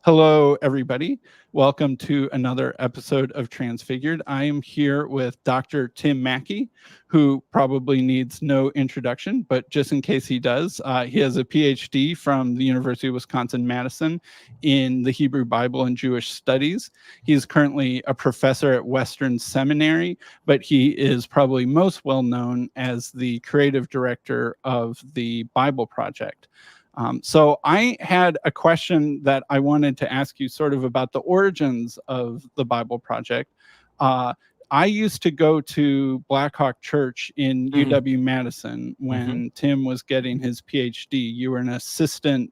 Hello, everybody. Welcome to another episode of Transfigured. I am here with Dr. Tim Mackie, who probably needs no introduction, but just in case he does, he has a PhD from the University of Wisconsin-Madison in the Hebrew Bible and Jewish Studies. He is currently a professor at Western Seminary, but he is probably most well known as the creative director of the Bible Project. So I had a question that I wanted to ask you sort of about the origins of the Bible Project. I used to go to Blackhawk Church in UW-Madison when Tim was getting his PhD. You were an assistant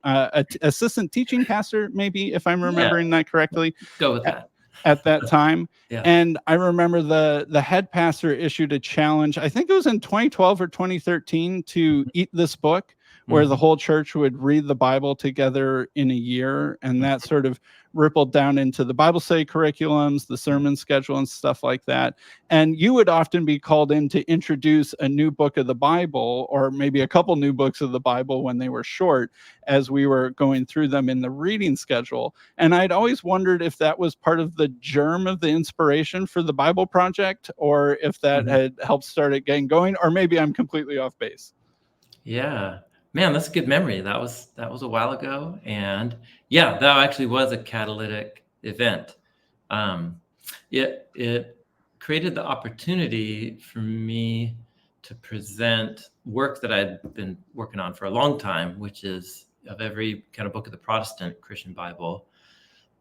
teaching pastor, maybe, if I'm remembering that correctly. Go with that. At that time. Yeah. And I remember the head pastor issued a challenge, I think it was in 2012 or 2013, to eat this book, where the whole church would read the Bible together in a year. And that sort of rippled down into the Bible study curriculums, the sermon schedule, and stuff like that. And you would often be called in to introduce a new book of the Bible, or maybe a couple new books of the Bible when they were short, as we were going through them in the reading schedule. And I'd always wondered if that was part of the germ of the inspiration for the Bible Project, or if that had helped start it getting going, or maybe I'm completely off base. Yeah. Man, that's a good memory. That was a while ago. And yeah, that actually was a catalytic event. It created the opportunity for me to present work that I'd been working on for a long time, which is of every kind of book of the Protestant Christian Bible,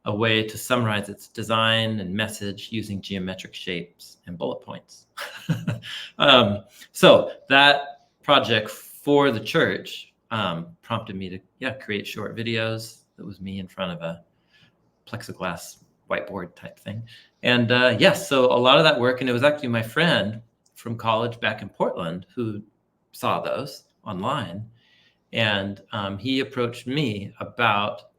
a way to summarize its design and message using geometric shapes and bullet points. So that project for the church prompted me to create short videos. That was me in front of a plexiglass whiteboard type thing. And so a lot of that work, and it was actually my friend from college back in Portland who saw those online. And he approached me about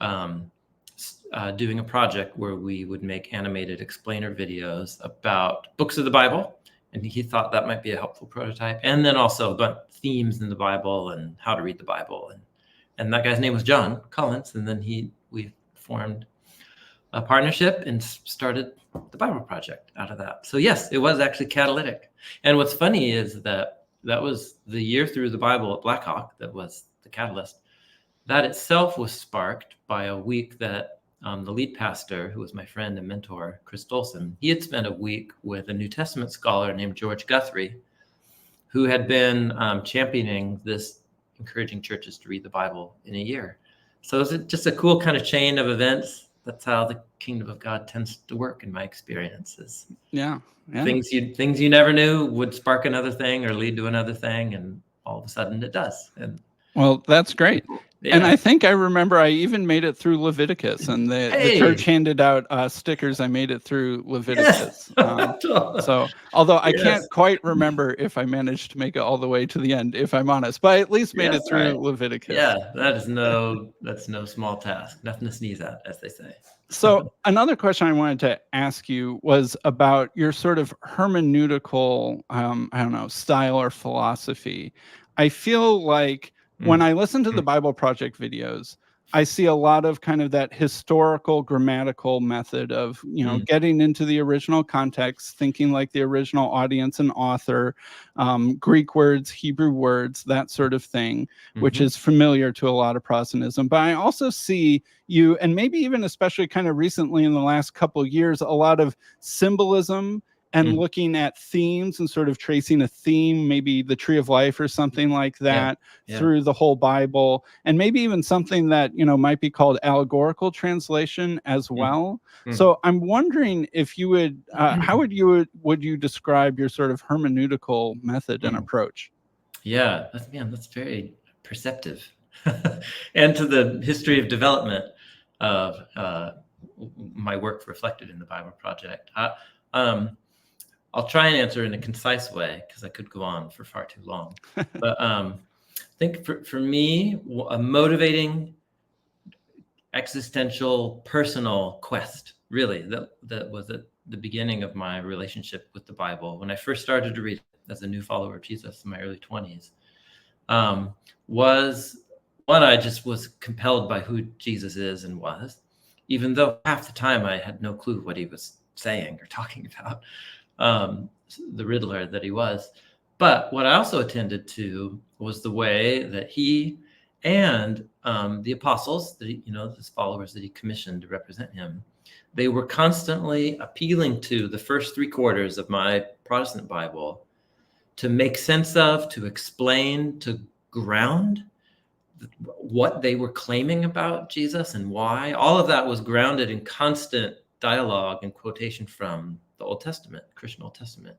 doing a project where we would make animated explainer videos about books of the Bible. And he thought that might be a helpful prototype. And then also about themes in the Bible and how to read the Bible. And that guy's name was John Collins. And then we formed a partnership and started the Bible Project out of that. So yes, it was actually catalytic. And what's funny is that was the year through the Bible at Blackhawk that was the catalyst. That itself was sparked by a week that the lead pastor, who was my friend and mentor, Chris Dolson, he had spent a week with a New Testament scholar named George Guthrie, who had been championing this, encouraging churches to read the Bible in a year. So it was just a cool kind of chain of events. That's how the kingdom of God tends to work in my experiences. Yeah. Things you never knew would spark another thing or lead to another thing, and all of a sudden it does. And well, that's great. Yeah. And I think I remember I even made it through Leviticus, and the church handed out stickers. I made it through Leviticus. Yes. So, although I can't quite remember if I managed to make it all the way to the end, if I'm honest, but I at least made it through Leviticus. Yeah, that's no small task. Nothing to sneeze at, as they say. So another question I wanted to ask you was about your sort of hermeneutical, style or philosophy. I feel like when I listen to the Bible Project videos, I see a lot of kind of that historical grammatical method of, getting into the original context, thinking like the original audience and author, Greek words, Hebrew words, that sort of thing, which is familiar to a lot of Protestantism. But I also see you, and maybe even especially kind of recently in the last couple of years, a lot of symbolism and looking at themes and sort of tracing a theme, maybe the tree of life or something like that through the whole Bible, and maybe even something that, might be called allegorical translation as well. So I'm wondering if you would, how would you describe your sort of hermeneutical method and approach? Yeah, that's very perceptive. And to the history of development of my work reflected in the Bible Project. I'll try and answer in a concise way because I could go on for far too long. But I think for me, a motivating existential personal quest, really, that was at the beginning of my relationship with the Bible. When I first started to read it as a new follower of Jesus in my early 20s, was one, I just was compelled by who Jesus is and was, even though half the time I had no clue what he was saying or talking about, the Riddler that he was. But what I also attended to was the way that he and the apostles, his followers that he commissioned to represent him, they were constantly appealing to the first 3/4 of my Protestant Bible to make sense of, to explain, to ground what they were claiming about Jesus and why. All of that was grounded in constant dialogue and quotation from the Old Testament, Christian Old Testament.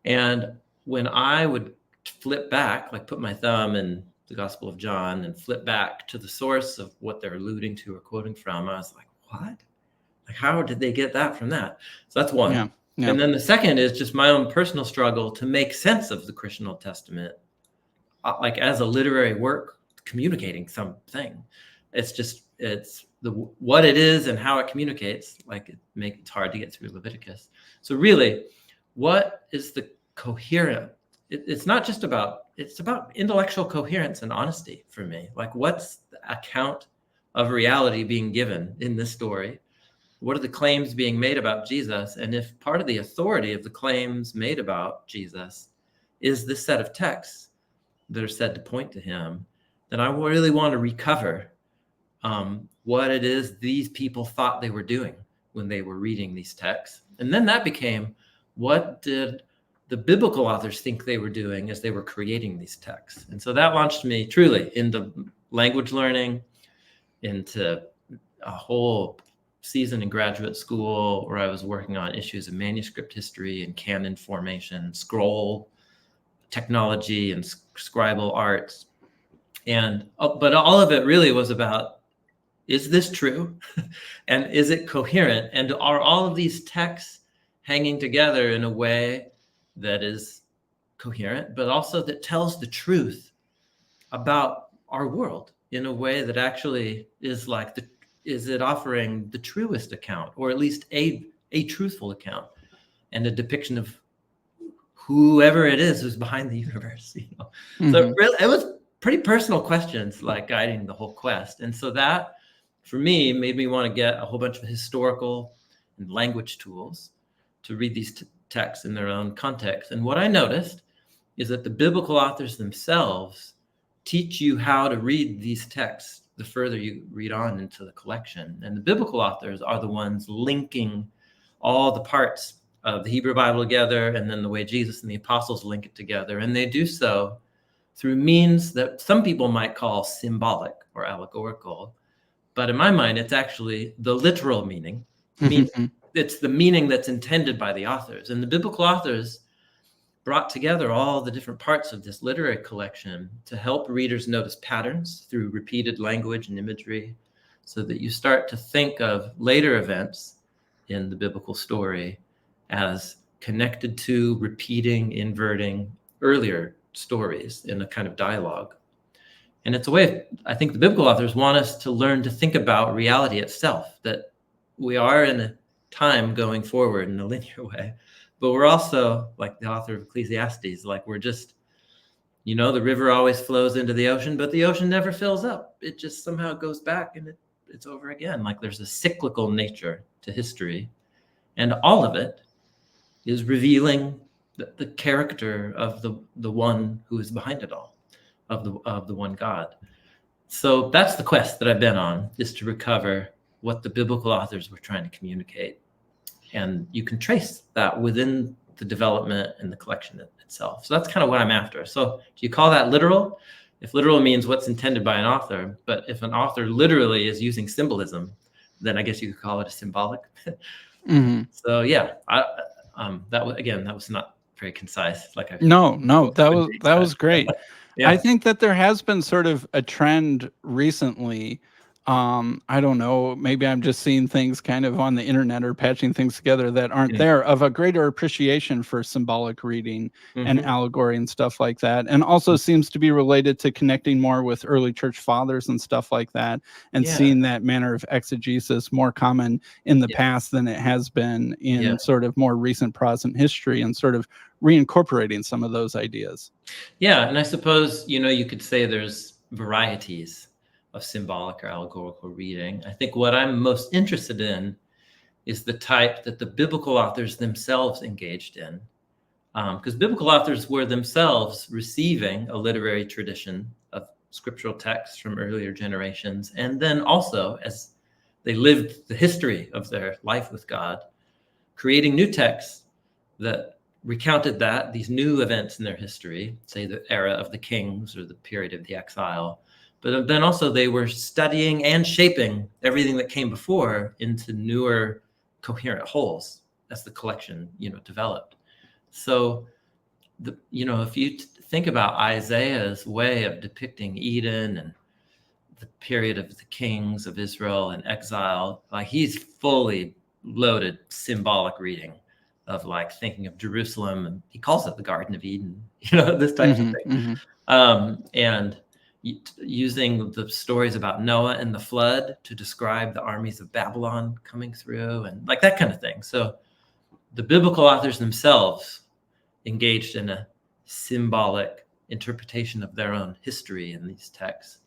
And when I would flip back, like put my thumb in the Gospel of John and flip back to the source of what they're alluding to or quoting from, I was like, what? Like, how did they get that from that? So that's one. Yeah. Yeah. And then the second is just my own personal struggle to make sense of the Christian Old Testament, like as a literary work communicating something. It's what it is and how it communicates. Like it's hard to get through Leviticus. So really, what is the coherent? It's not just about, it's about intellectual coherence and honesty for me. Like, what's the account of reality being given in this story? What are the claims being made about Jesus? And if part of the authority of the claims made about Jesus is this set of texts that are said to point to him, then I really want to recover what it is these people thought they were doing when they were reading these texts. And then that became, what did the biblical authors think they were doing as they were creating these texts? And so that launched me truly into language learning, into a whole season in graduate school where I was working on issues of manuscript history and canon formation, scroll technology and scribal arts. And but all of it really was about, is this true? And is it coherent? And are all of these texts hanging together in a way that is coherent, but also that tells the truth about our world in a way that actually is like is it offering the truest account, or at least a truthful account and a depiction of whoever it is who's behind the universe, Mm-hmm. So really, it was pretty personal questions like guiding the whole quest. And so that for me made me want to get a whole bunch of historical and language tools to read these texts in their own context. And what I noticed is that the biblical authors themselves teach you how to read these texts the further you read on into the collection. And the biblical authors are the ones linking all the parts of the Hebrew Bible together, and then the way Jesus and the apostles link it together. And they do so through means that some people might call symbolic or allegorical. But in my mind, it's actually the literal meaning. It's the meaning that's intended by the authors. And the biblical authors brought together all the different parts of this literary collection to help readers notice patterns through repeated language and imagery, so that you start to think of later events in the biblical story as connected to, repeating, inverting earlier stories in a kind of dialogue. And it's a way, I think the biblical authors want us to learn to think about reality itself, that we are in a time going forward in a linear way. But we're also, like the author of Ecclesiastes, like we're just, the river always flows into the ocean, but the ocean never fills up. It just somehow goes back and it's over again. Like there's a cyclical nature to history. And all of it is revealing the character of the one who is behind it all, of the one God. So that's the quest that I've been on, is to recover what the biblical authors were trying to communicate. And you can trace that within the development and the collection itself. So that's kind of what I'm after. So do you call that literal? If literal means what's intended by an author, but if an author literally is using symbolism, then I guess you could call it a symbolic. So yeah, that was not very concise. No, that was great. Yeah. I think that there has been sort of a trend recently. I don't know, maybe I'm just seeing things kind of on the internet or patching things together that aren't there, of a greater appreciation for symbolic reading and allegory and stuff like that. And also seems to be related to connecting more with early church fathers and stuff like that, and seeing that manner of exegesis more common in the past than it has been in sort of more recent Protestant history, and sort of reincorporating some of those ideas. Yeah, and I suppose, you could say there's varieties of symbolic or allegorical reading. I think what I'm most interested in is the type that the biblical authors themselves engaged in. Because biblical authors were themselves receiving a literary tradition of scriptural texts from earlier generations. And then also, as they lived the history of their life with God, creating new texts that recounted these new events in their history, say the era of the kings or the period of the exile. But then also they were studying and shaping everything that came before into newer coherent wholes as the collection, developed. So, if you think about Isaiah's way of depicting Eden and the period of the kings of Israel and exile, like he's fully loaded symbolic reading of like thinking of Jerusalem, and he calls it the Garden of Eden, this type of thing. And using the stories about Noah and the flood to describe the armies of Babylon coming through and like that kind of thing. So the biblical authors themselves engaged in a symbolic interpretation of their own history in these texts,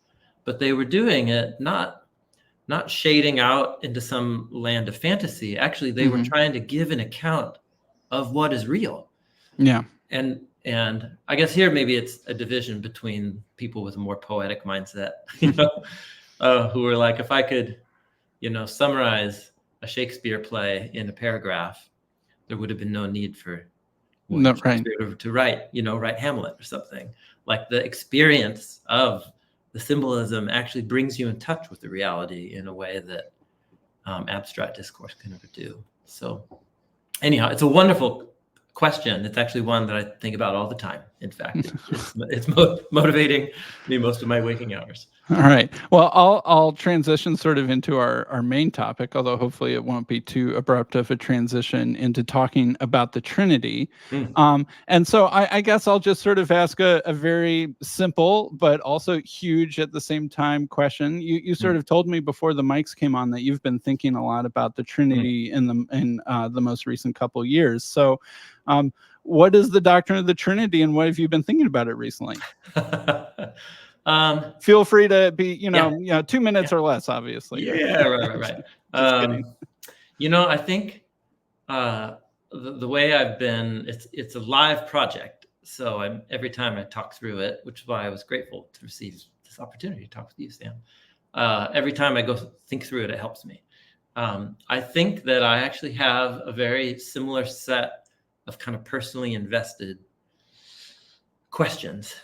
but they were doing it not shading out into some land of fantasy. Actually, they were trying to give an account of what is real. Yeah. And I guess here maybe it's a division between people with a more poetic mindset, who are like, if I could, summarize a Shakespeare play in a paragraph, there would have been no need for Shakespeare to write Hamlet or something. Like the experience of the symbolism actually brings you in touch with the reality in a way that abstract discourse can never do. So anyhow, it's a wonderful question. It's actually one that I think about all the time. In fact, it's motivating me most of my waking hours. All right. Well, I'll transition sort of into our main topic, although hopefully it won't be too abrupt of a transition into talking about the Trinity. And so I guess I'll just sort of ask a very simple but also huge at the same time question. You sort of told me before the mics came on that you've been thinking a lot about the Trinity in the most recent couple years. So what is the doctrine of the Trinity, and what have you been thinking about it recently? Feel free to be, 2 minutes or less, obviously. Yeah, right. I think the way I've been, it's a live project. So every time I talk through it, which is why I was grateful to receive this opportunity to talk with you, Sam. Every time I go think through it, it helps me. I think that I actually have a very similar set of kind of personally invested questions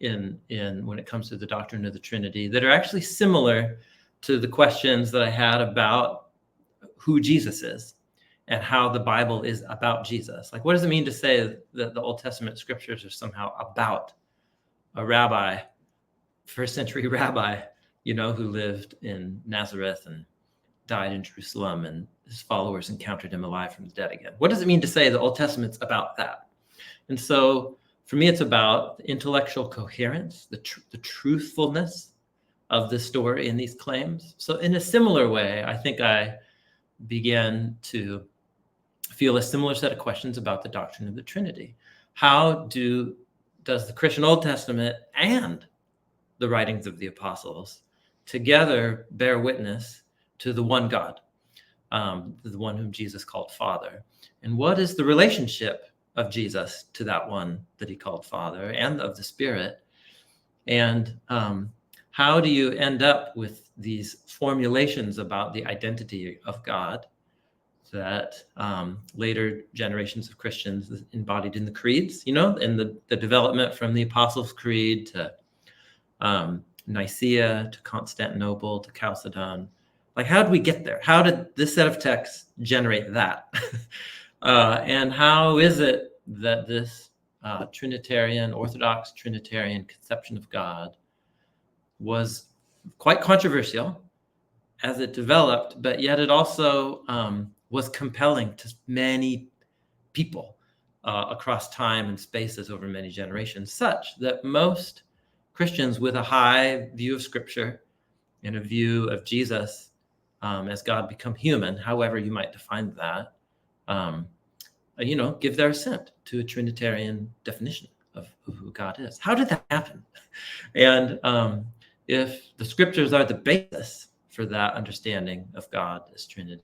in when it comes to the doctrine of the Trinity that are actually similar to the questions that I had about who Jesus is and how the Bible is about Jesus. Like, what does it mean to say that the Old Testament scriptures are somehow about a rabbi, first century rabbi, who lived in Nazareth and died in Jerusalem, and his followers encountered him alive from the dead again? What does it mean to say the Old Testament's about that? And so for me, it's about the intellectual coherence, the truthfulness of the story and these claims. So in a similar way, I think I began to feel a similar set of questions about the doctrine of the Trinity. How does the Christian Old Testament and the writings of the apostles together bear witness to the one God, the one whom Jesus called Father? And what is the relationship of Jesus to that one that he called Father, and of the Spirit? And how do you end up with these formulations about the identity of God that later generations of Christians embodied in the creeds, in the development from the Apostles' Creed to Nicaea to Constantinople to Chalcedon? Like, how did we get there? How did this set of texts generate that? And how is it that this Orthodox Trinitarian conception of God was quite controversial as it developed, but yet it also was compelling to many people across time and spaces over many generations, such that most Christians with a high view of Scripture and a view of Jesus as God become human, however you might define that, give their assent to a Trinitarian definition of who God is. How did that happen? And if the scriptures are the basis for that understanding of God as Trinity,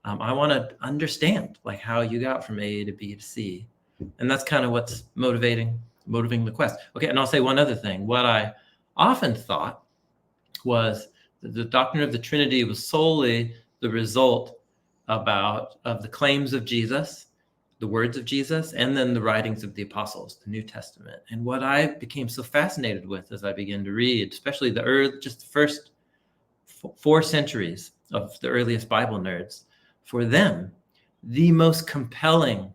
I want to understand like how you got from A to B to C. And that's kind of what's motivating the quest. Okay, and I'll say one other thing. What I often thought was that the doctrine of the Trinity was solely the result of the claims of Jesus, the words of Jesus, and then the writings of the apostles, the New Testament. And what I became so fascinated with as I began to read, especially just the first 4 centuries of the earliest Bible nerds, for them, the most compelling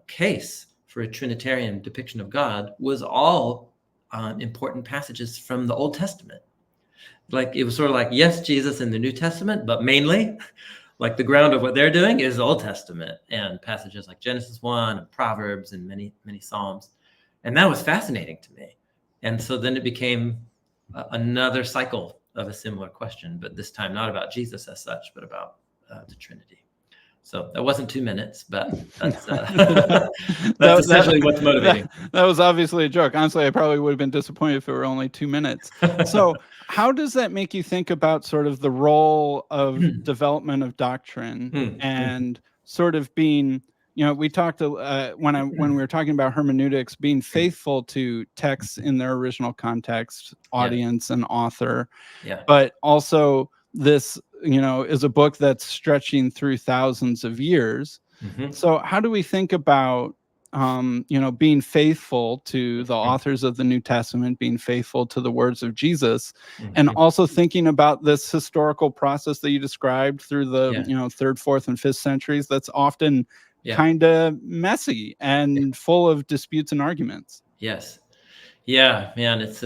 case for a Trinitarian depiction of God was all important passages from the Old Testament. Like it was sort of like, yes, Jesus in the New Testament, but mainly like the ground of what they're doing is the Old Testament and passages like Genesis 1 and Proverbs and many, many Psalms. And that was fascinating to me. And so then it became another cycle of a similar question, but this time not about Jesus as such, but about the Trinity. So that wasn't 2 minutes, but that's that's essentially what's motivating. That was obviously a joke. Honestly, I probably would have been disappointed if it were only 2 minutes. So how does that make you think about sort of the role of development of doctrine and sort of being, we talked when we were talking about hermeneutics, being faithful to texts in their original context, audience and author, but also this, is a book that's stretching through thousands of years. So how do we think about, being faithful to the authors of the New Testament, being faithful to the words of Jesus, and also thinking about this historical process that you described through the, 3rd, 4th, and 5th centuries that's often kind of messy and full of disputes and arguments? Yes. Yeah, man, it's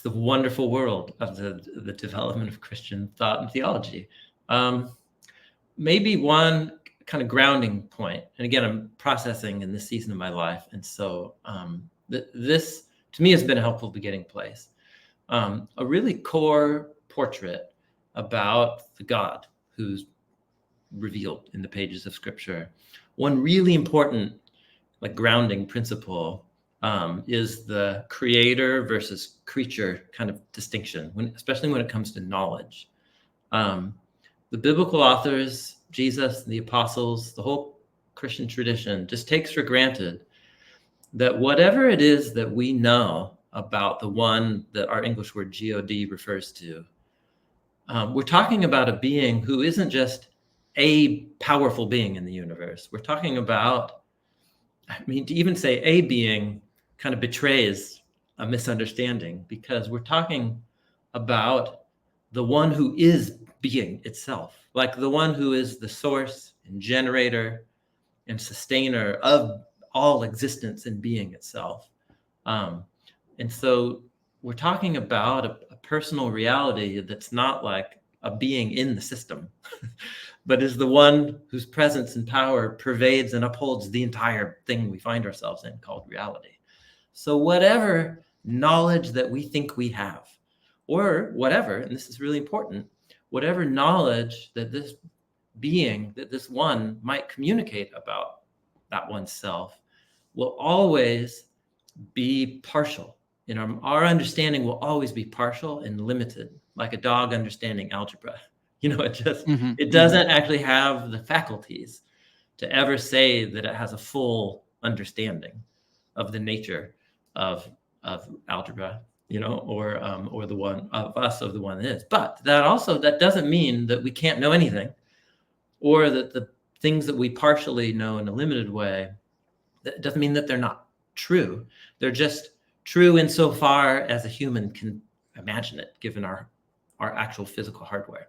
the wonderful world of the development of Christian thought and theology. Maybe one kind of grounding point, and again, I'm processing in this season of my life, and so this to me has been a helpful beginning place. A really core portrait about the God who's revealed in the pages of Scripture. One really important like grounding principle is the creator versus creature kind of distinction, especially when it comes to knowledge. The biblical authors, Jesus, the apostles, the whole Christian tradition just takes for granted that whatever it is that we know about the one that our English word God refers to, we're talking about a being who isn't just a powerful being in the universe. We're talking about, to even say a being kind of betrays a misunderstanding, because we're talking about the one who is being itself, like the one who is the source and generator and sustainer of all existence and being itself. And so we're talking about a personal reality that's not like a being in the system, but is the one whose presence and power pervades and upholds the entire thing we find ourselves in, called reality. So whatever knowledge that we think we have, or whatever, and this is really important, whatever knowledge that this being, that this one might communicate about that oneself, will always be partial. Our understanding will always be partial and limited, like a dog understanding algebra. It doesn't actually have the faculties to ever say that it has a full understanding of the nature of algebra, or the one of us, of the one that is. But that doesn't mean that we can't know anything, or that the things that we partially know in a limited way, that doesn't mean that they're not true. They're just true insofar as a human can imagine it, given our actual physical hardware.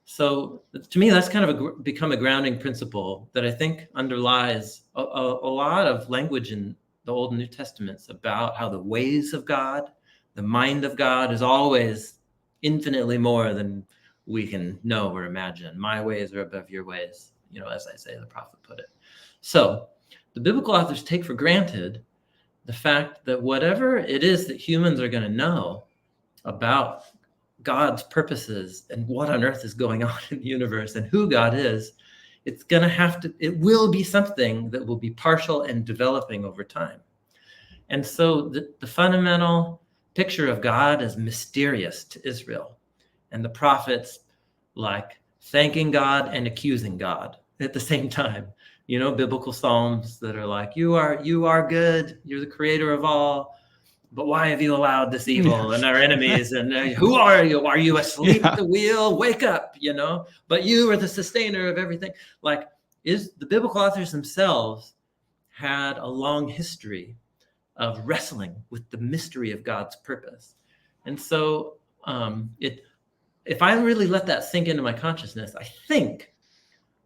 So to me, that's kind of become a grounding principle that I think underlies a lot of language in the Old and New Testaments about how the ways of God, the mind of God, is always infinitely more than we can know or imagine. My ways are above your ways, as Isaiah the prophet put it. So the biblical authors take for granted the fact that whatever it is that humans are going to know about God's purposes and what on earth is going on in the universe and who God is, it will be something that will be partial and developing over time. And so the fundamental picture of God as mysterious to Israel, and the prophets like thanking God and accusing God at the same time. You know, biblical psalms that are like, you are good, you're the creator of all, but why have you allowed this evil and our enemies? And who are you? Are you asleep at the wheel? Wake up, you know, but you are the sustainer of everything. Like, is the biblical authors themselves had a long history of wrestling with the mystery of God's purpose. And so if I really let that sink into my consciousness, I think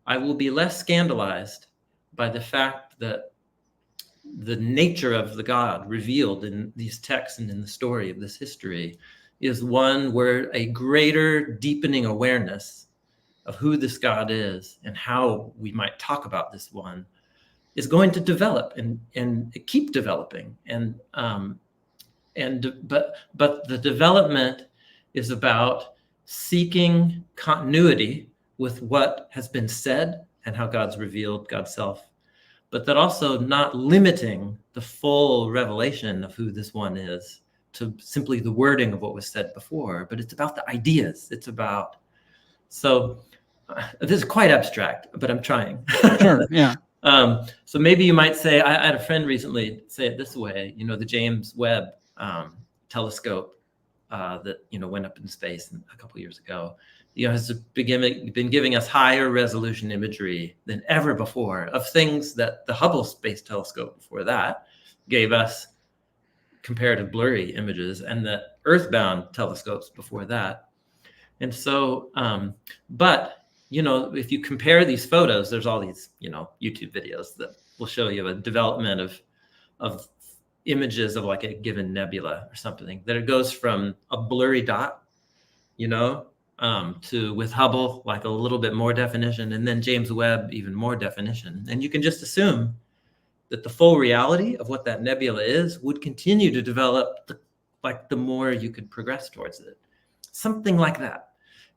I will be less scandalized by the fact that the nature of the God revealed in these texts and in the story of this history is one where a greater deepening awareness of who this God is and how we might talk about this one is going to develop and keep developing. But the development is about seeking continuity with what has been said and how God's revealed God's self, but that also not limiting the full revelation of who this one is to simply the wording of what was said before, but it's about the ideas. It's about, so this is quite abstract, but I'm trying. Sure, yeah. So maybe you might say, I had a friend recently say it this way, you know, the James Webb telescope that, you know, went up in space a couple years ago, you know, has been giving us higher resolution imagery than ever before of things that the Hubble Space Telescope before that gave us comparative blurry images, and the Earthbound telescopes before that. And so, but, you know, if you compare these photos, there's all these, you know, YouTube videos that will show you a development of images of like a given nebula or something, that it goes from a blurry dot, you know, to with Hubble, like a little bit more definition, and then James Webb, even more definition. And you can just assume that the full reality of what that nebula is would continue to develop the more you could progress towards it. Something like that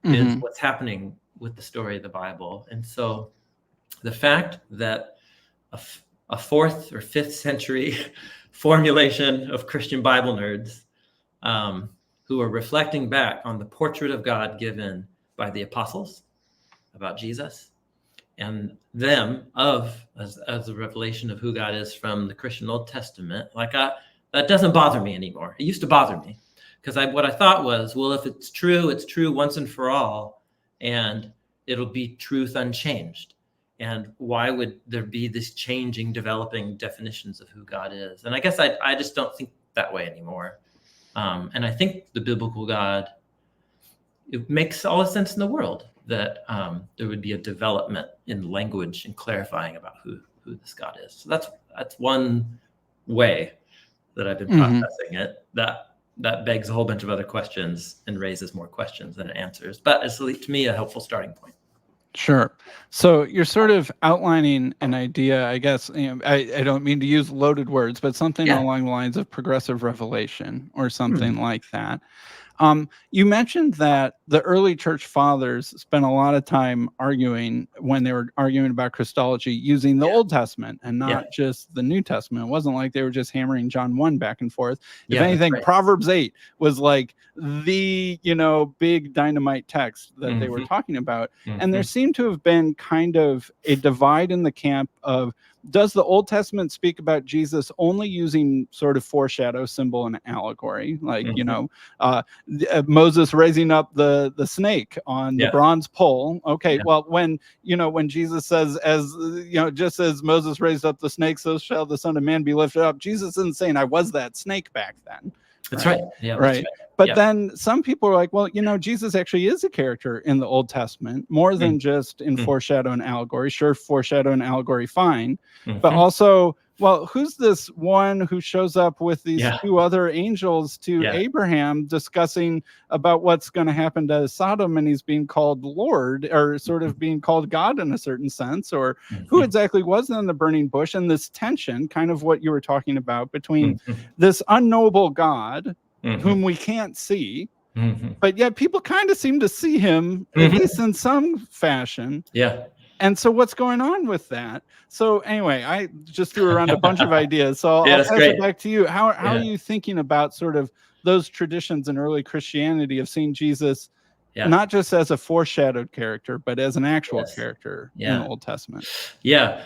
is what's happening with the story of the Bible. And so the fact that a 4th or 5th century formulation of Christian Bible nerds who are reflecting back on the portrait of God given by the apostles about Jesus, and them as a revelation of who God is from the Christian Old Testament, like that doesn't bother me anymore. It used to bother me because what I thought was, well, if it's true once and for all, and it'll be truth unchanged. And why would there be this changing, developing definitions of who God is? And I guess I just don't think that way anymore. And I think the biblical God, it makes all the sense in the world that there would be a development in language and clarifying about who this God is. So that's one way that I've been processing it. That begs a whole bunch of other questions and raises more questions than it answers. But it's, to me, a helpful starting point. Sure. So you're sort of outlining an idea, I guess, you know, I don't mean to use loaded words, but something along the lines of progressive revelation or something like that. You mentioned that the early church fathers spent a lot of time arguing when they were arguing about Christology using the Old Testament and not just the New Testament. It wasn't like they were just hammering John 1 back and forth. If anything, Proverbs 8 was like the, you know, big dynamite text that they were talking about. And there seemed to have been kind of a divide in the camp of, does the Old Testament speak about Jesus only using sort of foreshadow, symbol, and allegory? Like, you know, Moses raising up the snake on the bronze pole. Okay, well, when Jesus says, as you know, just as Moses raised up the snake, so shall the Son of Man be lifted up. Jesus isn't saying I was that snake back then. That's right. Yeah. Right. That's right. But then some people are like, well, you know, Jesus actually is a character in the Old Testament more than just in foreshadow and allegory. Sure, foreshadow and allegory, fine. But also, well, who's this one who shows up with these two other angels to Abraham discussing about what's going to happen to Sodom, and he's being called Lord, or sort of being called God in a certain sense, or who exactly was in the burning bush? And this tension, kind of what you were talking about, between this unknowable God whom we can't see, but yet people kind of seem to see him, at least in some fashion. Yeah. And so what's going on with that? So anyway, I just threw around a bunch of ideas. So I'll pass it back to you. How are you thinking about sort of those traditions in early Christianity of seeing Jesus not just as a foreshadowed character, but as an actual character in the Old Testament. Yeah.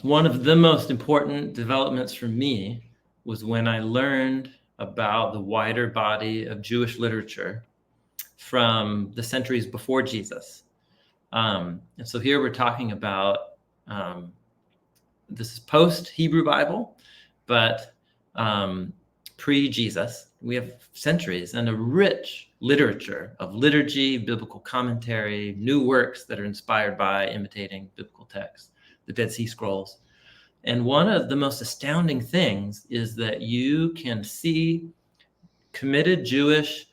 One of the most important developments for me was when I learned about the wider body of Jewish literature from the centuries before Jesus. And so here we're talking about, this is post-Hebrew Bible, but pre-Jesus. We have centuries and a rich literature of liturgy, biblical commentary, new works that are inspired by imitating biblical texts, the Dead Sea Scrolls. And one of the most astounding things is that you can see committed Jewish,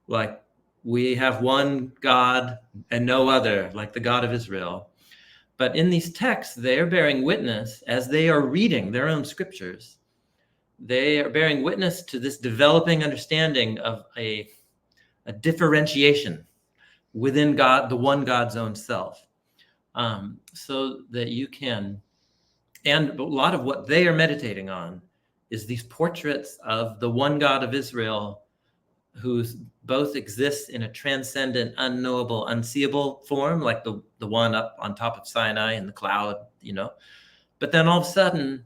like, we have one God and no other, like the God of Israel. But in these texts, they are bearing witness as they are reading their own scriptures. They are bearing witness to this developing understanding of a differentiation within God, the one God's own self. So that you can, and a lot of what they are meditating on is these portraits of the one God of Israel, who both exists in a transcendent, unknowable, unseeable form, like the one up on top of Sinai in the cloud, but then all of a sudden,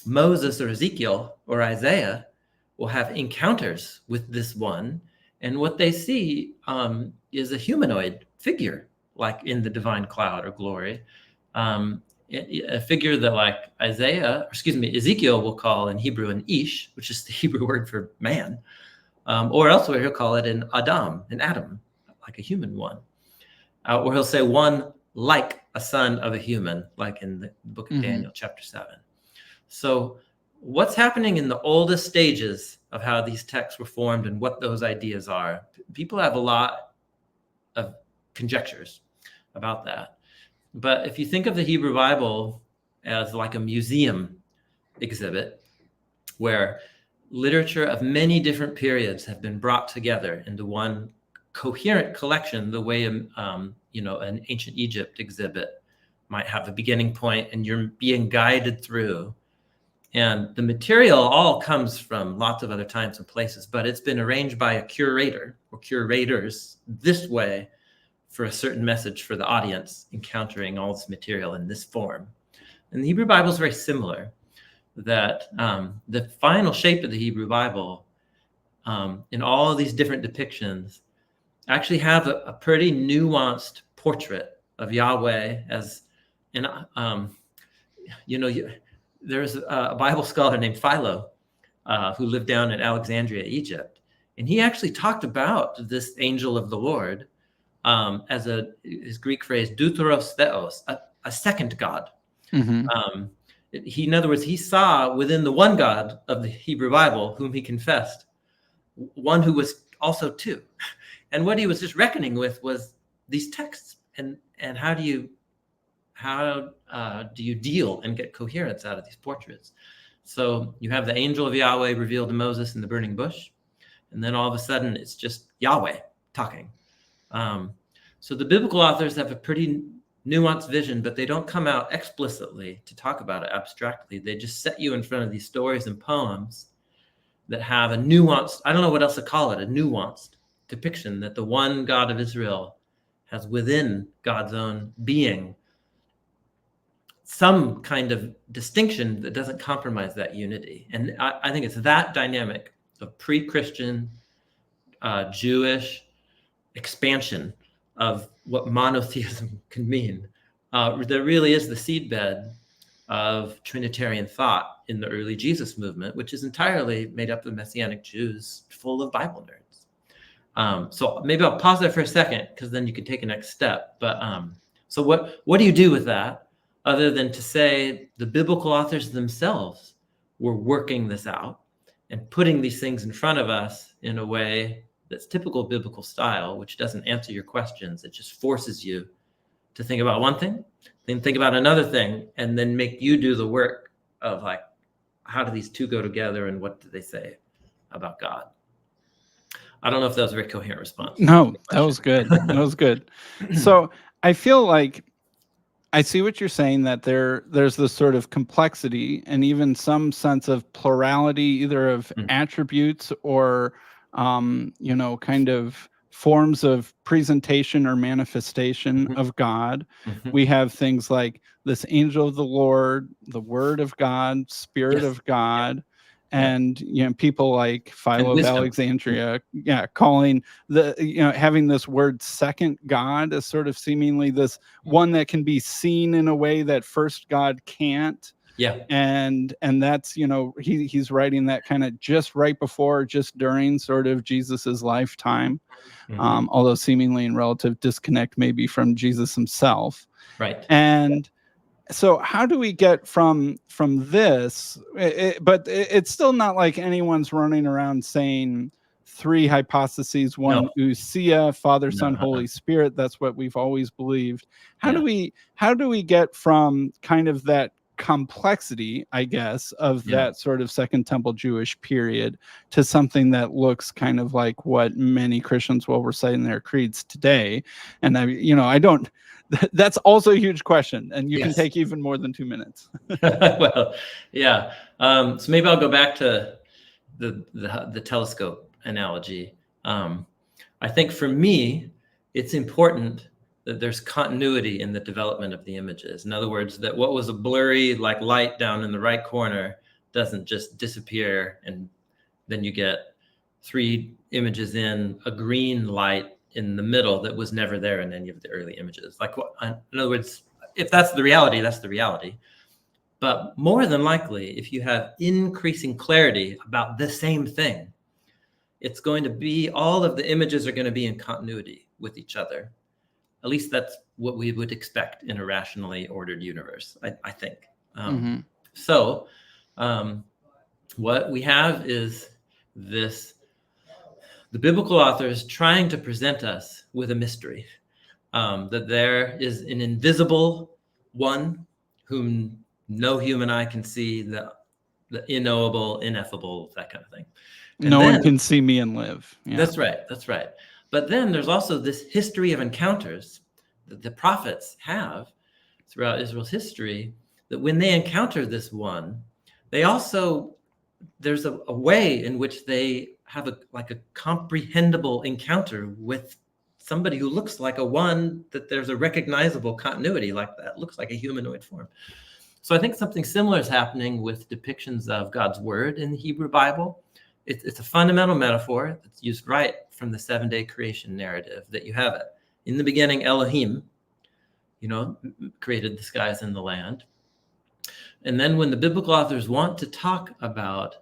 Moses or Ezekiel or Isaiah will have encounters with this one, and what they see is a humanoid figure, like in the divine cloud or glory, a figure that, like, Ezekiel will call in Hebrew an ish, which is the Hebrew word for man, or elsewhere he'll call it an Adam, like a human one, or he'll say one like a son of a human, like in the book of Daniel, chapter 7. So what's happening in the oldest stages of how these texts were formed and what those ideas are, people have a lot of conjectures about that. But if you think of the Hebrew Bible as like a museum exhibit where literature of many different periods have been brought together into one coherent collection, the way an ancient Egypt exhibit might have a beginning point and you're being guided through. And the material all comes from lots of other times and places, but it's been arranged by a curator or curators this way for a certain message for the audience encountering all this material in this form. And the Hebrew Bible is very similar, that the final shape of the Hebrew Bible in all of these different depictions actually have a pretty nuanced portrait of Yahweh as, and there's a Bible scholar named Philo who lived down in Alexandria, Egypt. And he actually talked about this angel of the Lord as his Greek phrase, deuteros theos, a second God. In other words, he saw within the one God of the Hebrew Bible, whom he confessed, one who was also two. And what he was just reckoning with was these texts and how do you deal and get coherence out of these portraits? So you have the angel of Yahweh revealed to Moses in the burning bush, and then all of a sudden it's just Yahweh talking. So the biblical authors have a pretty nuanced vision, but they don't come out explicitly to talk about it abstractly. They just set you in front of these stories and poems that have a nuanced, I don't know what else to call it, a nuanced depiction that the one God of Israel has within God's own being some kind of distinction that doesn't compromise that unity. And I think it's that dynamic of pre-Christian Jewish expansion of what monotheism can mean that really is the seedbed of Trinitarian thought in the early Jesus movement, which is entirely made up of Messianic Jews full of Bible nerds. So maybe I'll pause there for a second, because then you can take a next step. But so what do you do with that, other than to say the biblical authors themselves were working this out and putting these things in front of us in a way that's typical biblical style, which doesn't answer your questions. It just forces you to think about one thing, then think about another thing, and then make you do the work of, like, how do these two go together and what do they say about God? I don't know if that was a very coherent response. No, that was good. That was good. So I feel like I see what you're saying, that there's this sort of complexity and even some sense of plurality, either of attributes or, kind of forms of presentation or manifestation of God. We have things like this angel of the Lord, the Word of God, Spirit of God. And people like Philo of Alexandria, calling having this word second God as sort of seemingly this one that can be seen in a way that first God can't. And that's, he's writing that kind of just right before, just during sort of Jesus's lifetime, although seemingly in relative disconnect maybe from Jesus himself. And so how do we get from this? But it's still not like anyone's running around saying three hypostases, one ousia, Father, Son, Holy Spirit. That's what we've always believed. How do we get from kind of that complexity, I guess, of that sort of Second Temple Jewish period to something that looks kind of like what many Christians will recite in their creeds today? And I don't. That's also a huge question, and you can take even more than 2 minutes. Well, so maybe I'll go back to the telescope analogy. I think for me, it's important that there's continuity in the development of the images. In other words, that what was a blurry like light down in the right corner doesn't just disappear, and then you get 3 images in a green light in the middle that was never there in any of the early images. Like, in other words, if that's the reality, that's the reality. But more than likely, if you have increasing clarity about the same thing, it's going to be, all of the images are going to be in continuity with each other. At least that's what we would expect in a rationally ordered universe, I think. So what we have is the biblical authors trying to present us with a mystery, that there is an invisible one whom no human eye can see, the unknowable, ineffable, that kind of thing. And no one can see me and live. That's right. But then there's also this history of encounters that the prophets have throughout Israel's history, that when they encounter this one, there's a way in which they have a comprehensible encounter with somebody who looks like a one, that there's a recognizable continuity, like that looks like a humanoid form. So I think something similar is happening with depictions of God's word in the Hebrew Bible. It's a fundamental metaphor that's used right from the 7-day creation narrative, that you have it. In the beginning, Elohim, created the skies and the land. And then when the biblical authors want to talk about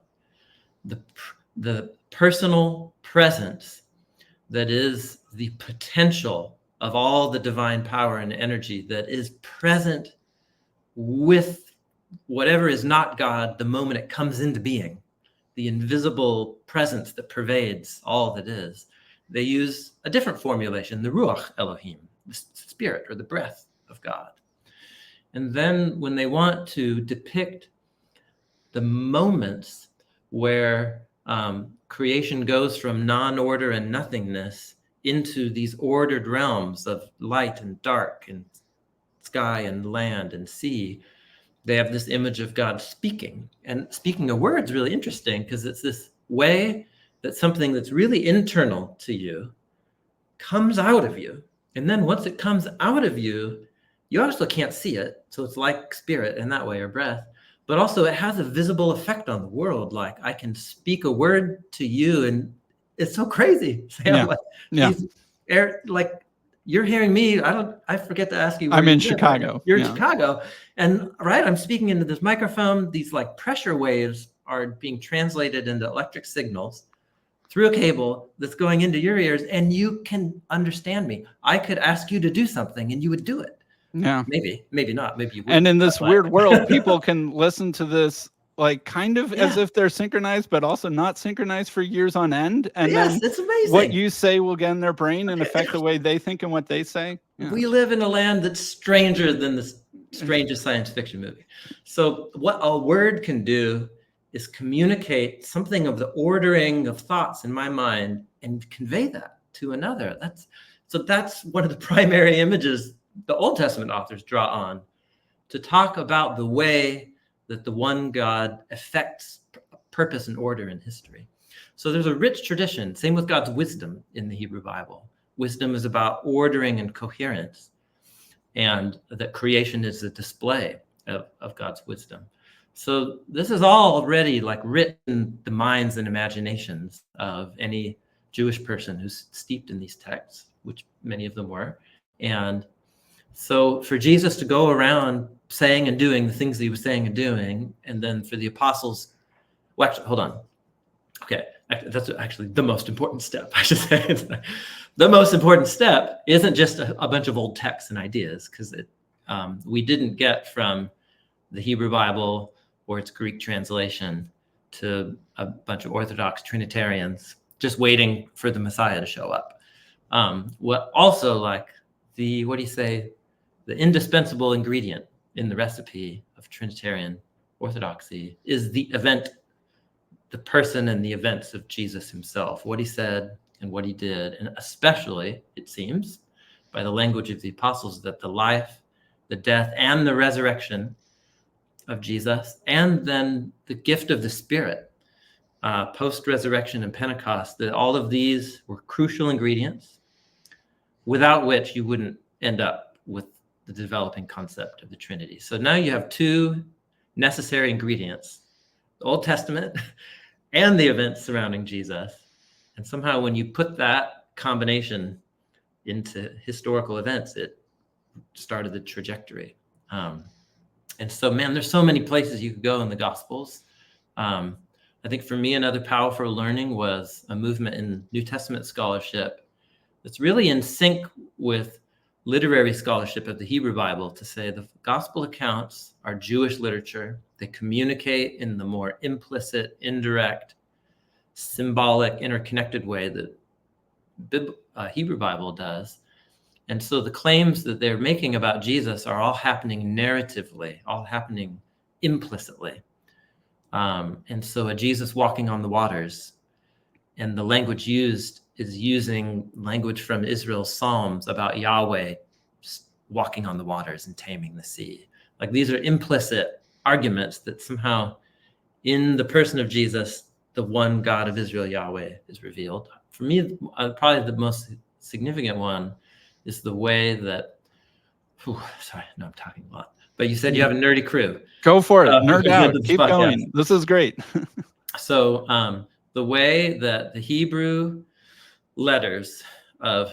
the personal presence that is the potential of all the divine power and energy that is present with whatever is not God the moment it comes into being, the invisible presence that pervades all that is, they use a different formulation, the Ruach Elohim, the spirit or the breath of God. And then when they want to depict the moments where creation goes from non-order and nothingness into these ordered realms of light and dark and sky and land and sea, they have this image of God speaking. And speaking a word is really interesting, because it's this way that something that's really internal to you comes out of you. And then once it comes out of you, you also can't see it. So it's like spirit in that way, or breath. But also it has a visible effect on the world. Like, I can speak a word to you, and it's so crazy. Like you're hearing me. I forget to ask you. I'm in Chicago. You're in Chicago. And I'm speaking into this microphone. These like pressure waves are being translated into electric signals through a cable that's going into your ears, and you can understand me. I could ask you to do something and you would do it. Yeah. Maybe not. Maybe you wouldn't. And in this weird world, people can listen to this like kind of as if they're synchronized, but also not synchronized for years on end. And then it's amazing. What you say will get in their brain and affect the way they think and what they say. Yeah. We live in a land that's stranger than the strangest science fiction movie. So what a word can do is communicate something of the ordering of thoughts in my mind and convey that to another. That's one of the primary images the Old Testament authors draw on to talk about the way that the one God affects purpose and order in history. So there's a rich tradition, same with God's wisdom in the Hebrew Bible. Wisdom is about ordering and coherence, and that creation is a display of God's wisdom. So this is all already like written in the minds and imaginations of any Jewish person who's steeped in these texts, which many of them were. And so for Jesus to go around saying and doing the things that he was saying and doing, and then for the apostles, well, actually, hold on. Okay, that's actually the most important step, I should say. The most important step isn't just a bunch of old texts and ideas, because we didn't get from the Hebrew Bible or its Greek translation to a bunch of Orthodox Trinitarians just waiting for the Messiah to show up. What also, like the indispensable ingredient in the recipe of Trinitarian orthodoxy is the event, the person and the events of Jesus himself, what he said and what he did, and especially, it seems, by the language of the apostles, that the life, the death, and the resurrection of Jesus, and then the gift of the Spirit, post-resurrection and Pentecost, that all of these were crucial ingredients without which you wouldn't end up with the developing concept of the Trinity. So now you have two necessary ingredients, the Old Testament and the events surrounding Jesus. And somehow when you put that combination into historical events, it started the trajectory. And so, man, there's so many places you could go in the Gospels. I think for me, another powerful learning was a movement in New Testament scholarship that's really in sync with literary scholarship of the Hebrew Bible, to say the gospel accounts are Jewish literature. They communicate in the more implicit, indirect, symbolic, interconnected way that Hebrew Bible does. And so the claims that they're making about Jesus are all happening narratively, all happening implicitly. And so a Jesus walking on the waters, and the language used is using language from Israel's Psalms about Yahweh walking on the waters and taming the sea. Like, these are implicit arguments that somehow in the person of Jesus, the one God of Israel, Yahweh, is revealed. For me, probably the most significant one is the way that, sorry, no, I'm talking a lot, but you said you have a nerdy crew. Go for it. Nerd out. Keep going. This is great. So the way that the Hebrew letters of,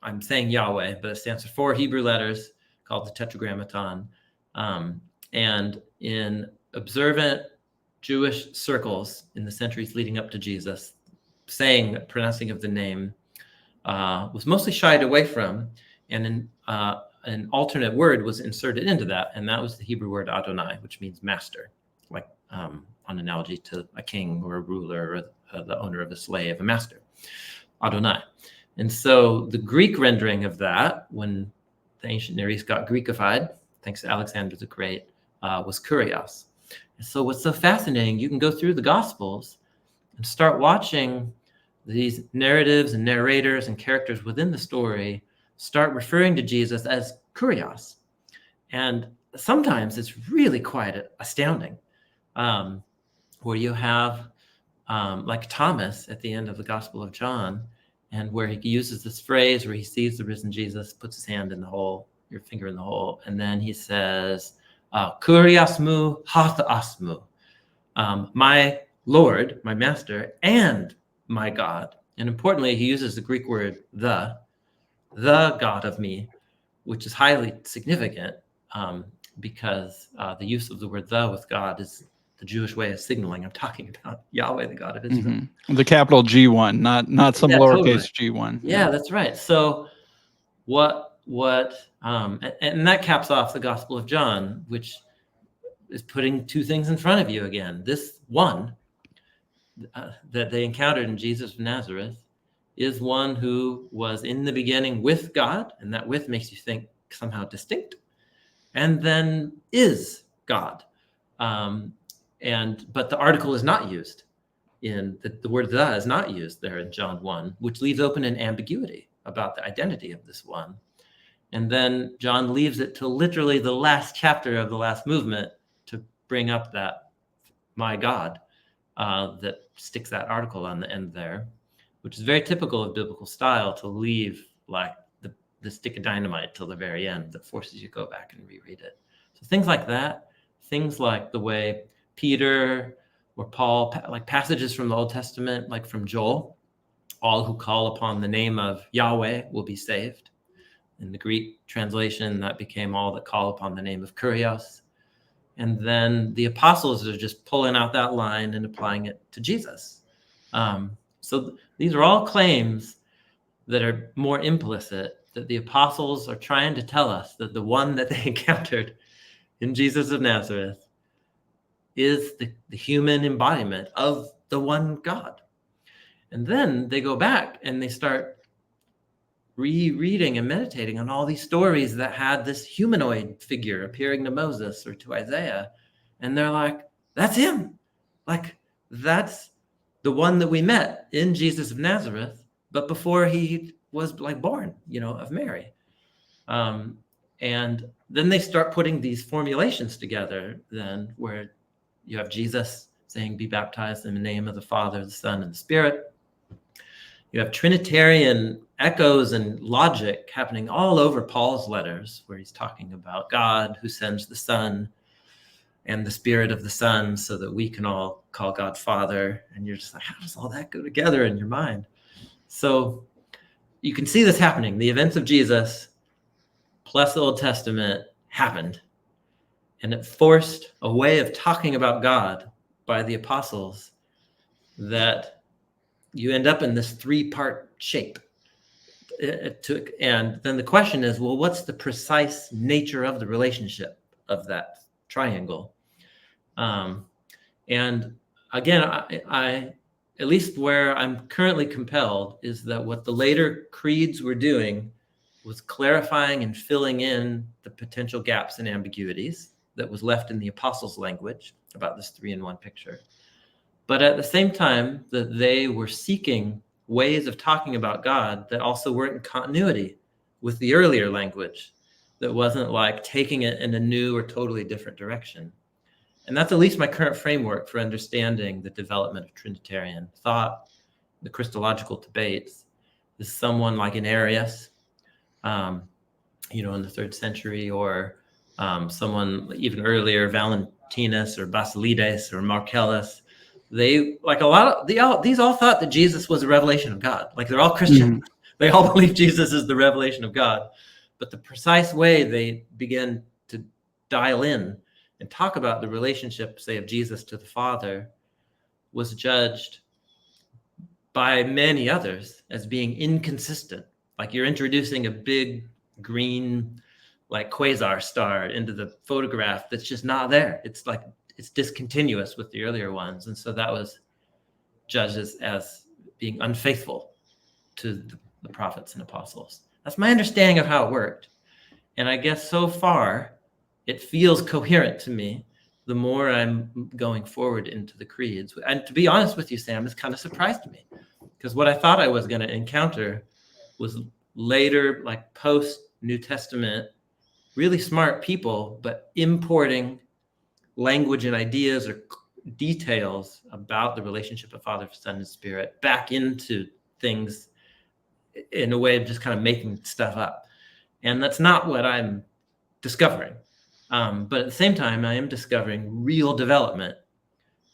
I'm saying Yahweh, but it stands for 4 Hebrew letters called the Tetragrammaton. And in observant Jewish circles in the centuries leading up to Jesus, pronouncing of the name was mostly shied away from, and an alternate word was inserted into that, and that was the Hebrew word Adonai, which means master, like on analogy to a king or a ruler or the owner of a slave, a master, Adonai. And so the Greek rendering of that, when the ancient Near East got Greekified, thanks to Alexander the Great, was Kurios. And so what's so fascinating, you can go through the Gospels and start watching these narratives and narrators and characters within the story start referring to Jesus as Kurios. And sometimes it's really quite astounding, where you have like Thomas at the end of the Gospel of John, and where he uses this phrase where he sees the risen Jesus, puts his hand in the hole, your finger in the hole, and then he says, Kuriosmu hathasmu, my Lord, my master, and my God. And importantly, he uses the Greek word the God of me, which is highly significant because the use of the word the with God is the Jewish way of signaling I'm talking about Yahweh, the God of Israel. Mm-hmm. The capital G1, not some lowercase G1. Yeah, that's right. So and that caps off the Gospel of John, which is putting two things in front of you again. This one that they encountered in Jesus of Nazareth is one who was in the beginning with God, and that with makes you think somehow distinct, and then is God. But the article is not used in the word "the" is not used there in John 1, which leaves open an ambiguity about the identity of this one. And then John leaves it till literally the last chapter of the last movement to bring up that my God that sticks that article on the end there, which is very typical of biblical style, to leave like the stick of dynamite till the very end that forces you to go back and reread it. So things like that, things like the way Peter or Paul, like passages from the Old Testament, like from Joel, all who call upon the name of Yahweh will be saved. In the Greek translation, that became all that call upon the name of Kurios. And then the apostles are just pulling out that line and applying it to Jesus. So these are all claims that are more implicit, that the apostles are trying to tell us that the one that they encountered in Jesus of Nazareth is the human embodiment of the one God. And then they go back and they start rereading and meditating on all these stories that had this humanoid figure appearing to Moses or to Isaiah. And they're like, that's him. Like, that's the one that we met in Jesus of Nazareth, but before he was like born, of Mary. And then they start putting these formulations together then, where you have Jesus saying, be baptized in the name of the Father, the Son, and the Spirit. You have Trinitarian echoes and logic happening all over Paul's letters, where he's talking about God who sends the Son and the Spirit of the Son so that we can all call God Father. And you're just like, how does all that go together in your mind? So you can see this happening. The events of Jesus plus the Old Testament happened. And it forced a way of talking about God by the apostles that you end up in this three-part shape. And then the question is, well, what's the precise nature of the relationship of that triangle? And again, I at least where I'm currently compelled is that what the later creeds were doing was clarifying and filling in the potential gaps and ambiguities that was left in the apostles' language about this 3-in-1 picture. But at the same time, that they were seeking ways of talking about God that also weren't in continuity with the earlier language, that wasn't like taking it in a new or totally different direction. And that's at least my current framework for understanding the development of Trinitarian thought, the Christological debates, is someone like an Arius, in the 3rd century, or someone even earlier, Valentinus or Basilides or Marcellus. They, like these all thought that Jesus was a revelation of God. Like, they're all Christian. They all believe Jesus is the revelation of God. But the precise way they began to dial in and talk about the relationship, say, of Jesus to the Father, was judged by many others as being inconsistent. Like, you're introducing a big green, like, quasar star into the photograph that's just not there. It's like, it's discontinuous with the earlier ones. And so that was judged as being unfaithful to the prophets and apostles. That's my understanding of how it worked. And I guess so far, it feels coherent to me the more I'm going forward into the creeds. And to be honest with you, Sam, it's kind of surprised me, because what I thought I was going to encounter was later, like post-New Testament, really smart people, but importing language and ideas or details about the relationship of Father, Son, and Spirit back into things in a way of just kind of making stuff up. And that's not what I'm discovering. But at the same time, I am discovering real development.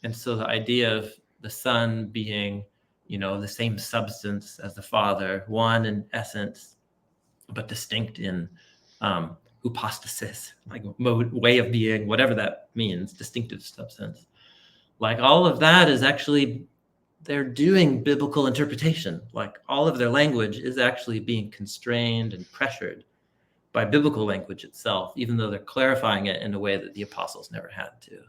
And so the idea of the Son being, the same substance as the Father, one in essence, but distinct in hypostasis, like mode, way of being, whatever that means, distinctive substance. Like, all of that is actually, they're doing biblical interpretation. Like, all of their language is actually being constrained and pressured by biblical language itself, even though they're clarifying it in a way that the apostles never had to.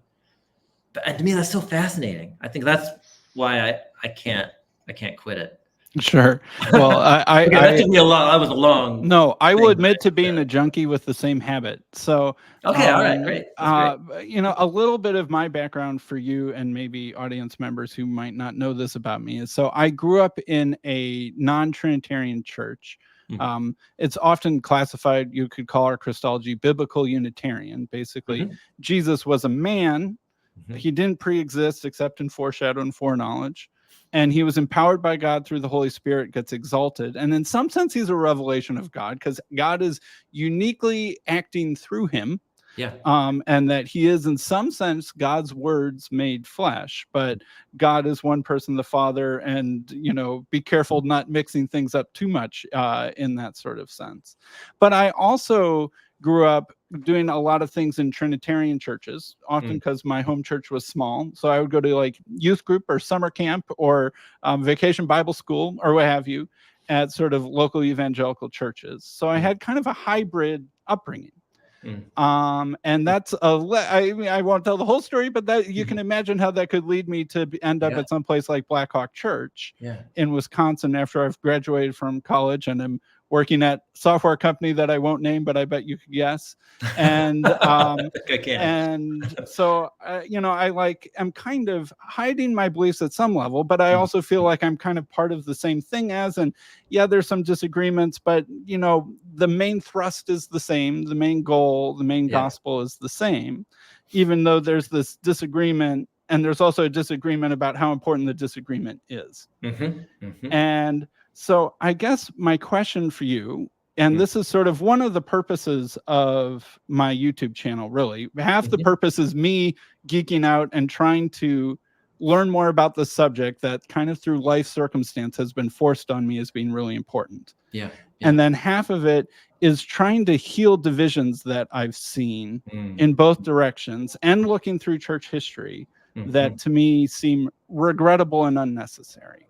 And to me, that's so fascinating. I think that's why I can't quit it. Sure. Well, that took me a long. I was a long. No, I will admit to being a junkie with the same habit. So, okay, all right, great. Great. A little bit of my background for you and maybe audience members who might not know this about me is, so I grew up in a non-Trinitarian church. It's often classified, you could call our Christology biblical Unitarian. Basically, Jesus was a man. He didn't pre-exist except in foreshadow and foreknowledge. And he was empowered by God through the Holy Spirit, gets exalted. And in some sense, he's a revelation of God because God is uniquely acting through him. Yeah. And that he is, in some sense, God's words made flesh, but God is one person, the Father, and, be careful not mixing things up too much in that sort of sense. But I also grew up doing a lot of things in Trinitarian churches, often because my home church was small. So I would go to like youth group or summer camp or vacation Bible school or what have you at sort of local evangelical churches. So I had kind of a hybrid upbringing. And that's I won't tell the whole story, but that you can imagine how that could lead me to end up at some place like Black Hawk Church in Wisconsin after I've graduated from college and I'm working at a software company that I won't name, but I bet you could guess. And and so I'm kind of hiding my beliefs at some level, but I also feel like I'm kind of part of the same thing as, and there's some disagreements, but the main thrust is the same, the main goal, the main gospel is the same, even though there's this disagreement, and there's also a disagreement about how important the disagreement is. And so I guess my question for you, and this is sort of one of the purposes of my YouTube channel, really. Half the purpose is me geeking out and trying to learn more about the subject that kind of through life circumstance has been forced on me as being really important. And then half of it is trying to heal divisions that I've seen in both directions and looking through church history that to me seem regrettable and unnecessary.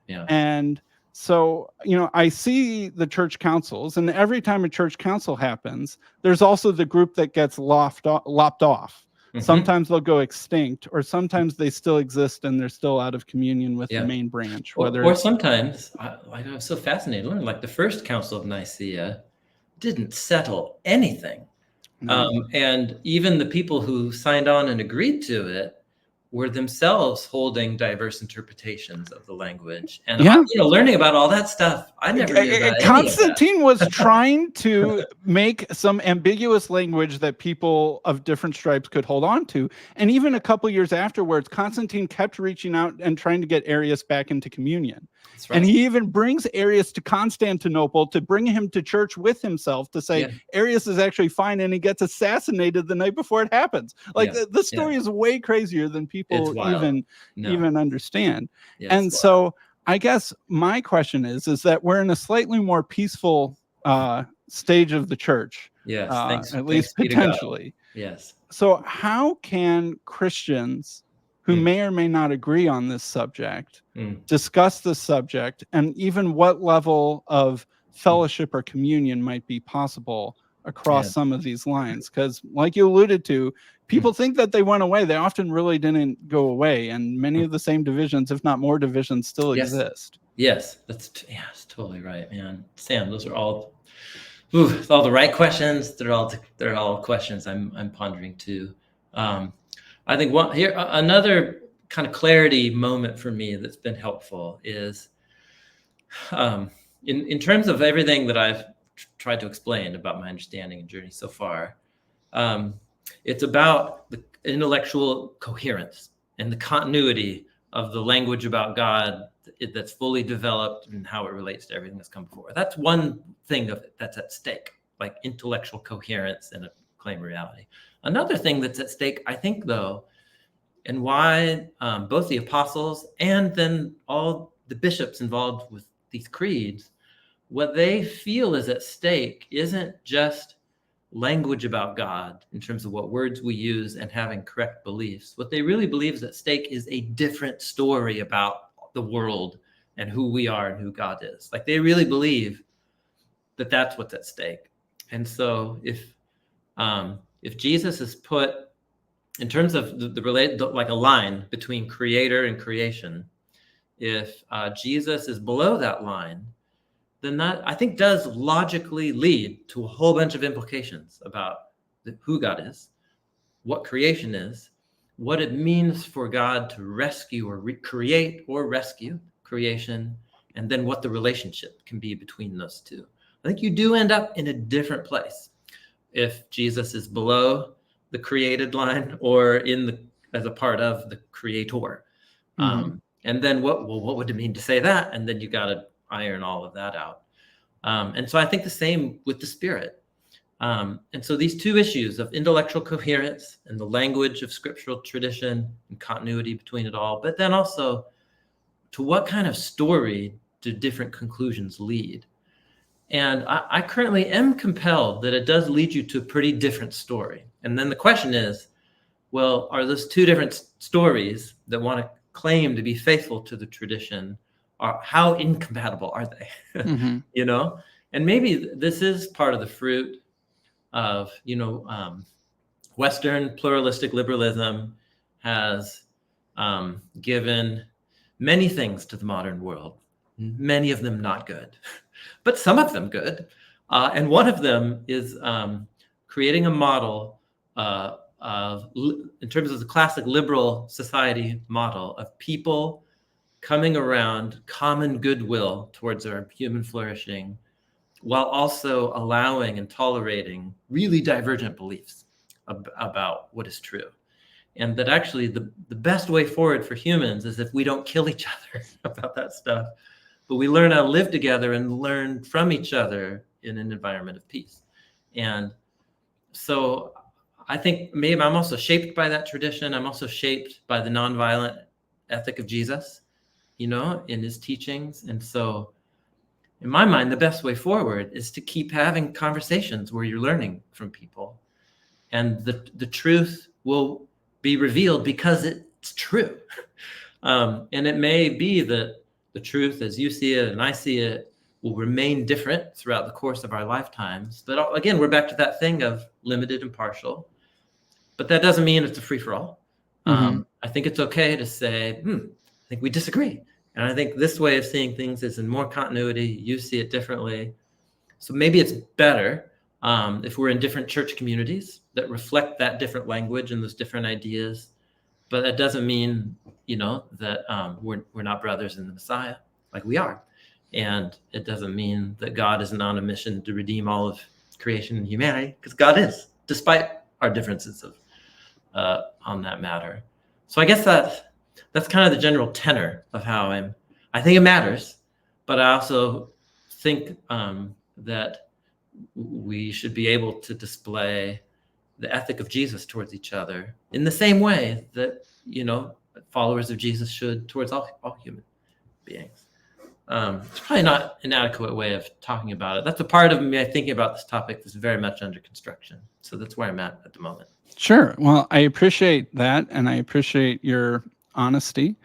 And so, I see the church councils, and every time a church council happens, there's also the group that gets lopped off. Sometimes they'll go extinct, or sometimes they still exist and they're still out of communion with the main branch. Or sometimes, I was so fascinated to learn, like the first Council of Nicaea didn't settle anything. And even the people who signed on and agreed to it were themselves holding diverse interpretations of the language. And learning about all that stuff, I never knew about Constantine was trying to make some ambiguous language that people of different stripes could hold on to. And even a couple years afterwards, Constantine kept reaching out and trying to get Arius back into communion. And he even brings Arius to Constantinople to bring him to church with himself to say Arius is actually fine, and he gets assassinated the night before it happens. Like the story is way crazier than people even understand. And so I guess my question is that we're in a slightly more peaceful stage of the church. At least potentially. So how can Christians who may or may not agree on this subject discuss this subject, and even what level of fellowship or communion might be possible across some of these lines? Because like you alluded to, people think that they went away. They often really didn't go away, and many of the same divisions, if not more divisions, still exist. That's totally right, man. Sam, those are all the right questions. They're all questions I'm pondering too. I think another kind of clarity moment for me that's been helpful is in terms of everything that I've tried to explain about my understanding and journey so far. It's about the intellectual coherence and the continuity of the language about God that's fully developed and how it relates to everything that's come before. That's one thing that's at stake, like intellectual coherence and a claim of reality. Another thing that's at stake, I think, though, and why both the apostles and then all the bishops involved with these creeds, what they feel is at stake isn't just language about God in terms of what words we use and having correct beliefs. What they really believe is at stake is a different story about the world and who we are and who God is. Like they really believe that that's what's at stake. And so if Jesus is put in terms of like a line between creator and creation, if Jesus is below that line, then that I think does logically lead to a whole bunch of implications about who God is, what creation is, what it means for God to rescue or recreate or rescue creation, and then what the relationship can be between those two. I think you do end up in a different place if Jesus is below the created line or as a part of the creator. And then what would it mean to say that? And then you got to iron all of that out. And so I think the same with the Spirit. And so these two issues of intellectual coherence and the language of scriptural tradition and continuity between it all, but then also to what kind of story do different conclusions lead? And I currently am compelled that it does lead you to a pretty different story. And then the question is, well, are those two different stories that want to claim to be faithful to the tradition, how incompatible are they? You know, and maybe this is part of the fruit of, Western pluralistic liberalism has given many things to the modern world, many of them not good, but some of them good. And one of them is creating a model in terms of the classic liberal society model of people coming around common goodwill towards our human flourishing, while also allowing and tolerating really divergent beliefs about what is true. And that actually the best way forward for humans is if we don't kill each other about that stuff, but we learn how to live together and learn from each other in an environment of peace. And so I think maybe I'm also shaped by that tradition. I'm also shaped by the nonviolent ethic of Jesus, in his teachings. And so in my mind, the best way forward is to keep having conversations where you're learning from people, and the truth will be revealed because it's true. And it may be that the truth as you see it and I see it will remain different throughout the course of our lifetimes. But again, we're back to that thing of limited and partial. But that doesn't mean it's a free-for-all. I think it's okay to say, I think we disagree. And I think this way of seeing things is in more continuity. You see it differently. So maybe it's better if we're in different church communities that reflect that different language and those different ideas. But that doesn't mean, that we're not brothers in the Messiah, like we are. And it doesn't mean that God isn't on a mission to redeem all of creation and humanity, because God is, despite our differences on that matter. So I guess that's kind of the general tenor of how I think it matters, but I also think that we should be able to display the ethic of Jesus towards each other in the same way that, followers of Jesus should towards all human beings. It's probably not an adequate way of talking about it. That's a part of me thinking about this topic that's very much under construction. So that's where I'm at the moment. Sure. Well, I appreciate that, and I appreciate your honesty,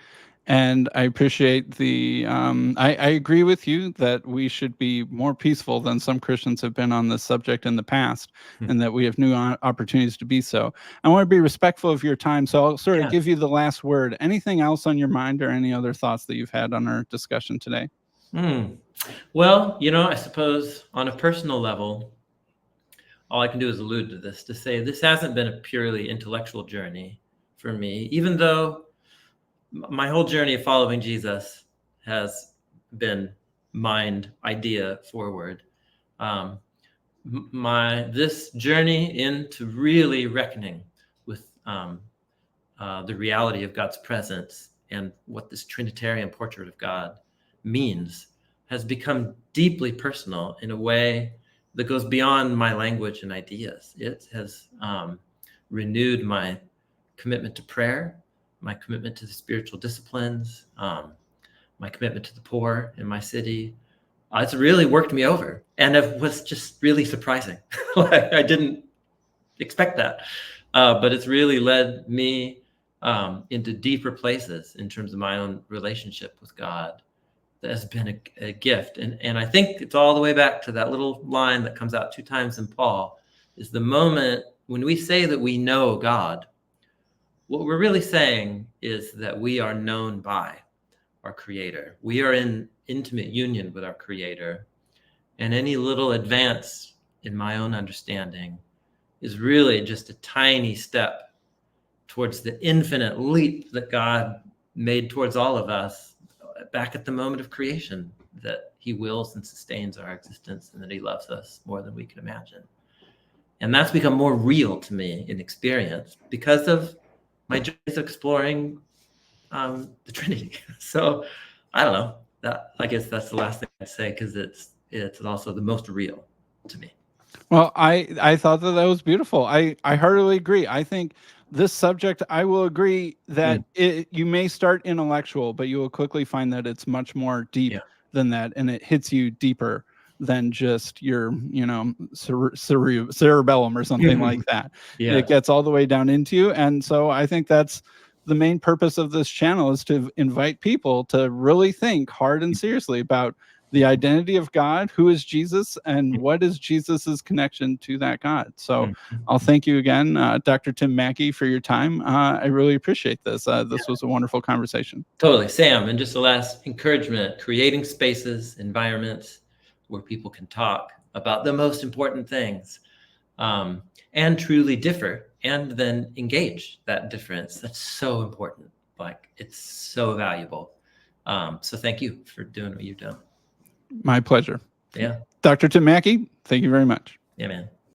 and I appreciate I agree with you that we should be more peaceful than some Christians have been on this subject in the past, and that we have new opportunities to be so. I want to be respectful of your time, so I'll sort of give you the last word. Anything else on your mind, or any other thoughts that you've had on our discussion today? Well, I suppose on a personal level, all I can do is allude to this, to say this hasn't been a purely intellectual journey for me, even though my whole journey of following Jesus has been mind idea forward. This journey into really reckoning with the reality of God's presence and what this Trinitarian portrait of God means has become deeply personal in a way that goes beyond my language and ideas. It has renewed my commitment to prayer, my commitment to the spiritual disciplines, my commitment to the poor in my city. It's really worked me over, and it was just really surprising. I didn't expect that, but it's really led me into deeper places in terms of my own relationship with God. That has been a gift. And I think it's all the way back to that little line that comes out 2 times in Paul, is the moment when we say that we know God, what we're really saying is that we are known by our Creator. We are in intimate union with our Creator. And any little advance in my own understanding is really just a tiny step towards the infinite leap that God made towards all of us back at the moment of creation. that he wills and sustains our existence, and that he loves us more than we can imagine. And that's become more real to me in experience because of my journeys exploring the Trinity. So I don't know. I guess that's the last thing I'd say, because it's also the most real to me. Well, I thought that was beautiful. I heartily agree. I think this subject, I will agree that you may start intellectual, but you will quickly find that it's much more deep than that, and it hits you deeper than just your, cerebellum or something like that. It gets all the way down into you. And so I think that's the main purpose of this channel, is to invite people to really think hard and seriously about the identity of God, who is Jesus, and what is Jesus's connection to that God. So I'll thank you again, Dr. Tim Mackie, for your time. I really appreciate this. This was a wonderful conversation. Totally, Sam. And just the last encouragement: creating spaces, environments where people can talk about the most important things, and truly differ, and then engage that difference. That's so important. Like, it's so valuable. So thank you for doing what you've done. My pleasure. Yeah. Dr. Tim Mackie, thank you very much. Yeah, man.